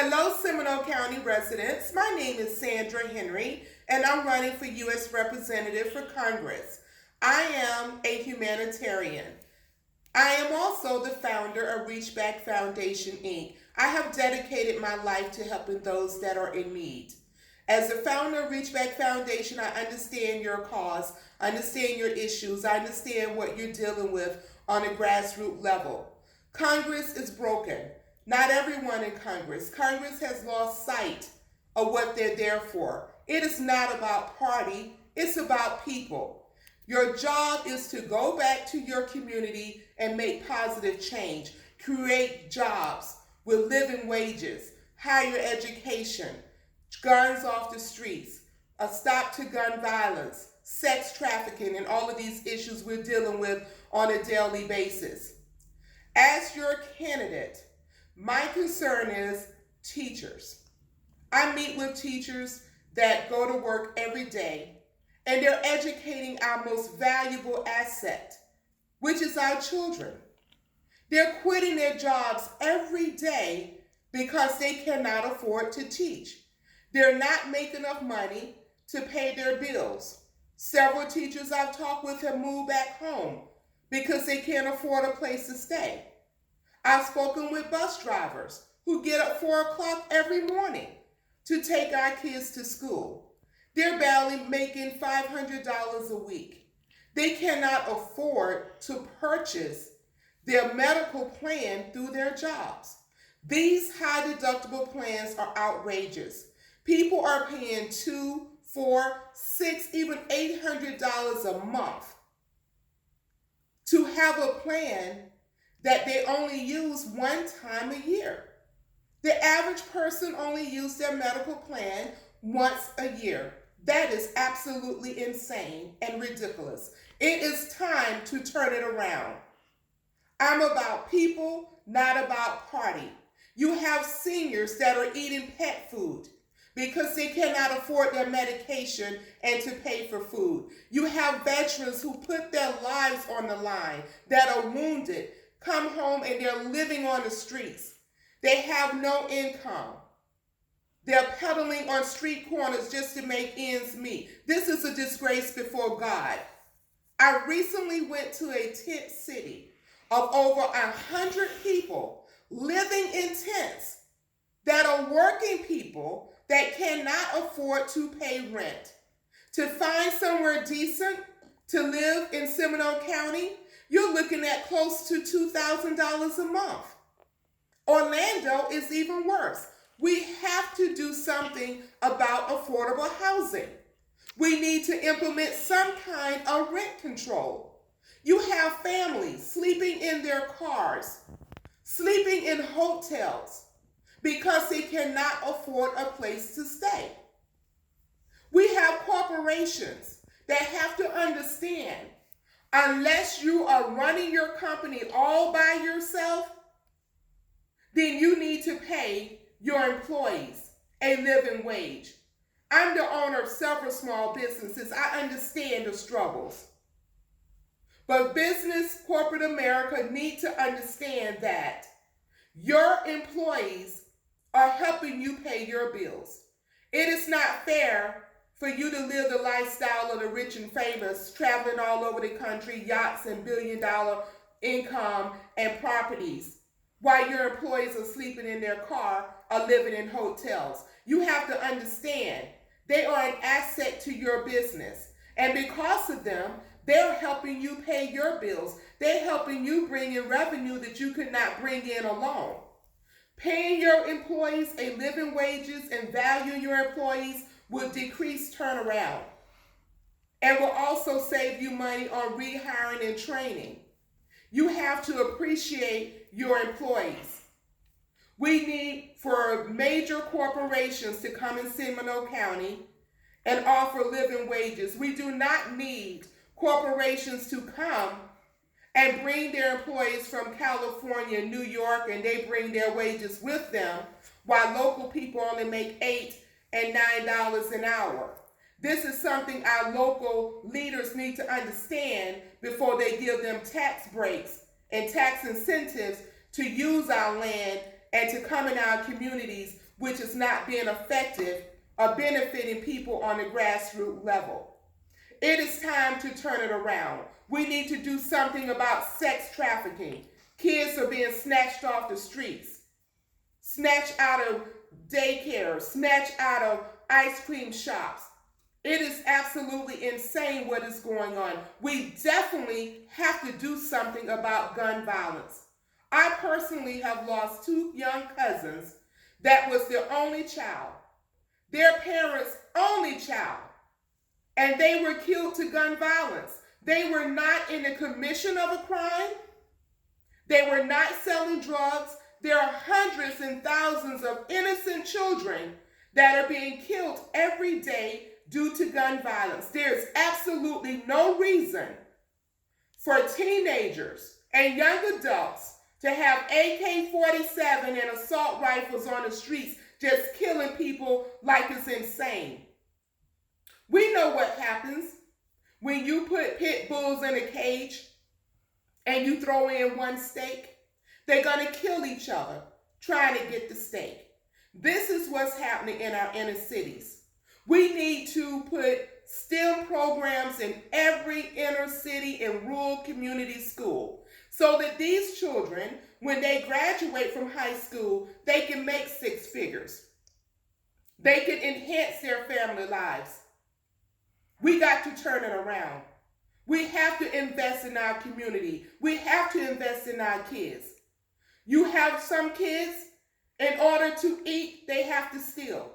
Hello, Seminole County residents. My name is Sandra Henry, and I'm running for U.S. Representative for Congress. I am a humanitarian. I am also the founder of Reach Back Foundation, Inc. I have dedicated my life to helping those that are in need. As the founder of Reach Back Foundation, I understand your cause, I understand your issues, I understand what you're dealing with on a grassroots level. Congress is broken. Not everyone in Congress. Congress has lost sight of what they're there for. It is not about party, it's about people. Your job is to go back to your community and make positive change, create jobs with living wages, higher education, guns off the streets, a stop to gun violence, sex trafficking, and all of these issues we're dealing with on a daily basis. As your candidate, my concern is teachers. I meet with teachers that go to work every day, and they're educating our most valuable asset, which is our children. They're quitting their jobs every day because they cannot afford to teach. They're not making enough money to pay their bills. Several teachers I've talked with have moved back home because they can't afford a place to stay. I've spoken with bus drivers who get up 4 o'clock every morning to take our kids to school. They're barely making $500 a week. They cannot afford to purchase their medical plan through their jobs. These high deductible plans are outrageous. People are paying $2, $4, $6, even $800 a month to have a plan that they only use one time a year. The average person only uses their medical plan once a year. That is absolutely insane and ridiculous. It is time to turn it around. I'm about people, not about party. You have seniors that are eating pet food because they cannot afford their medication and to pay for food. You have veterans who put their lives on the line that are wounded, come home and they're living on the streets. They have no income. They're peddling on street corners just to make ends meet. This is a disgrace before God. I recently went to a tent city of over 100 people living in tents that are working people that cannot afford to pay rent. To find somewhere decent to live in Seminole County, you're looking at close to $2,000 a month. Orlando is even worse. We have to do something about affordable housing. We need to implement some kind of rent control. You have families sleeping in their cars, sleeping in hotels because they cannot afford a place to stay. We have corporations that have to understand, unless you are running your company all by yourself, then you need to pay your employees a living wage. I'm the owner of several small businesses. I understand the struggles. But business, corporate America need to understand that your employees are helping you pay your bills. It is not fair for you to live the lifestyle of the rich and famous, traveling all over the country, yachts and billion-dollar income and properties, while your employees are sleeping in their car or living in hotels. You have to understand, they are an asset to your business. And because of them, they're helping you pay your bills. They're helping you bring in revenue that you could not bring in alone. Paying your employees a living wages and valuing your employees will decrease turnaround and will also save you money on rehiring and training. You have to appreciate your employees. We need for major corporations to come in Seminole County and offer living wages. We do not need corporations to come and bring their employees from California, New York, and they bring their wages with them, while local people only make $8 and $9 an hour. This is something our local leaders need to understand before they give them tax breaks and tax incentives to use our land and to come in our communities which is not being effective or benefiting people on the grassroots level. It is time to turn it around. We need to do something about sex trafficking. Kids are being snatched off the streets, snatched out of daycare, snatched out of ice cream shops. It is absolutely insane what is going on. We definitely have to do something about gun violence. I personally have lost two young cousins that was their only child, their parents' only child, and they were killed to gun violence. They were not in the commission of a crime. They were not selling drugs. There are hundreds and thousands of innocent children that are being killed every day due to gun violence. There's absolutely no reason for teenagers and young adults to have AK-47 and assault rifles on the streets just killing people like it's insane. We know what happens when you put pit bulls in a cage and you throw in one steak. They're going to kill each other trying to get the steak. This is what's happening in our inner cities. We need to put STEM programs in every inner city and rural community school so that these children, when they graduate from high school, they can make six figures. They can enhance their family lives. We got to turn it around. We have to invest in our community. We have to invest in our kids. You have some kids, in order to eat, they have to steal.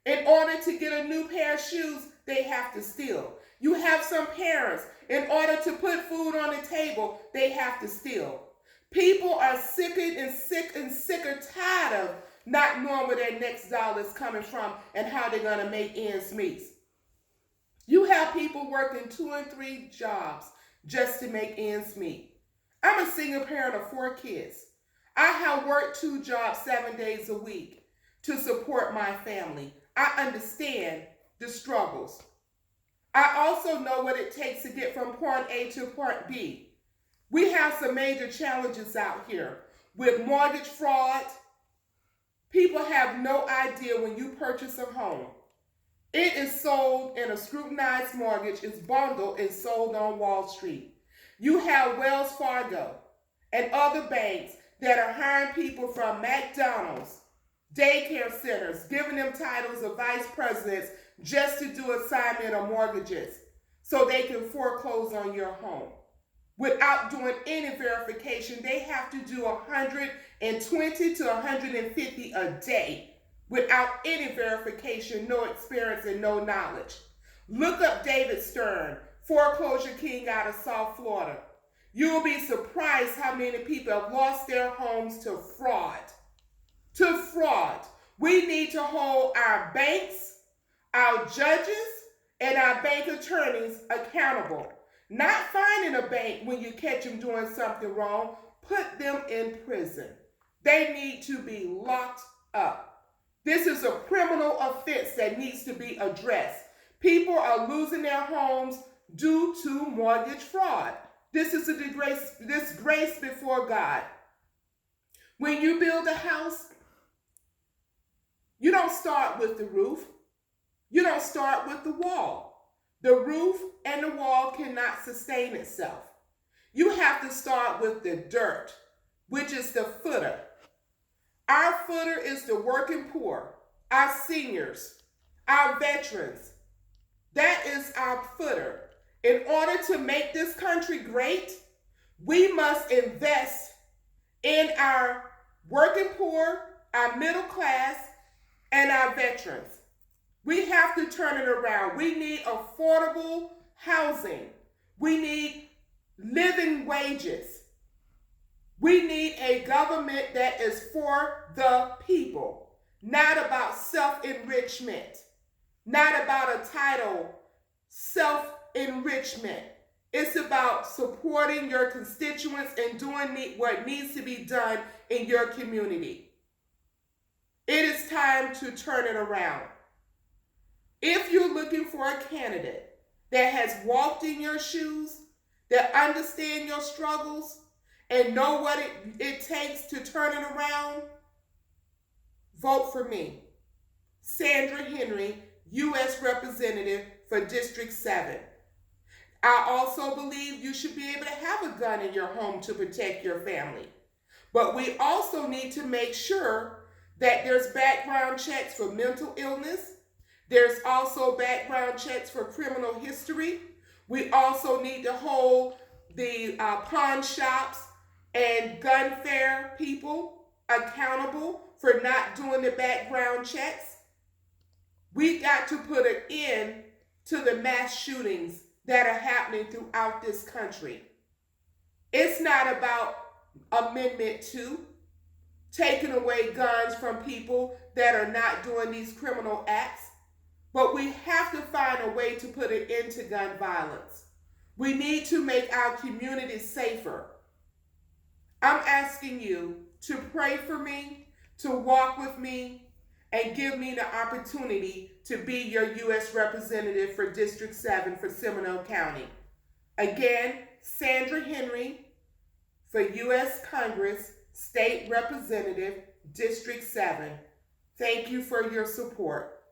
In order to get a new pair of shoes, they have to steal. You have some parents, in order to put food on the table, they have to steal. People are sicker and tired of not knowing where their next dollar is coming from and how they're going to make ends meet. You have people working 2 and 3 jobs just to make ends meet. I'm a single parent of 4 kids. I have worked 2 jobs 7 days a week to support my family. I understand the struggles. I also know what it takes to get from point A to point B. We have some major challenges out here with mortgage fraud. People have no idea when you purchase a home. It is sold in a scrutinized mortgage, is bundled and sold on Wall Street. You have Wells Fargo and other banks that are hiring people from McDonald's, daycare centers, giving them titles of vice presidents just to do assignment of mortgages so they can foreclose on your home. Without doing any verification, they have to do 120 to 150 a day without any verification, no experience, and no knowledge. Look up David Stern, foreclosure king out of South Florida. You will be surprised how many people have lost their homes to fraud. To fraud. We need to hold our banks, our judges, and our bank attorneys accountable. Not finding a bank when you catch them doing something wrong. Put them in prison. They need to be locked up. This is a criminal offense that needs to be addressed. People are losing their homes due to mortgage fraud. This is a disgrace before God. When you build a house, you don't start with the roof. You don't start with the wall. The roof and the wall cannot sustain itself. You have to start with the dirt, which is the footer. Our footer is the working poor, our seniors, our veterans. That is our footer. In order to make this country great, we must invest in our working poor, our middle class, and our veterans. We have to turn it around. We need affordable housing. We need living wages. We need a government that is for the people, not about self-enrichment, not about a title, self-enrichment. It's about supporting your constituents and doing what needs to be done in your community. It is time to turn it around. If you're looking for a candidate that has walked in your shoes, that understands your struggles, and know what it takes to turn it around, vote for me, Sandra Henry, U.S. Representative for District 7. I also believe you should be able to have a gun in your home to protect your family. But we also need to make sure that there's background checks for mental illness. There's also background checks for criminal history. We also need to hold the pawn shops and gun fair people accountable for not doing the background checks. We got to put an end to the mass shootings that are happening throughout this country. It's not about Amendment 2, taking away guns from people that are not doing these criminal acts, but we have to find a way to put an end to gun violence. We need to make our communities safer. I'm asking you to pray for me, to walk with me, and give me the opportunity to be your U.S. Representative for District 7 for Seminole County. Again, Sandra Henry for U.S. Congress, State Representative, District 7. Thank you for your support.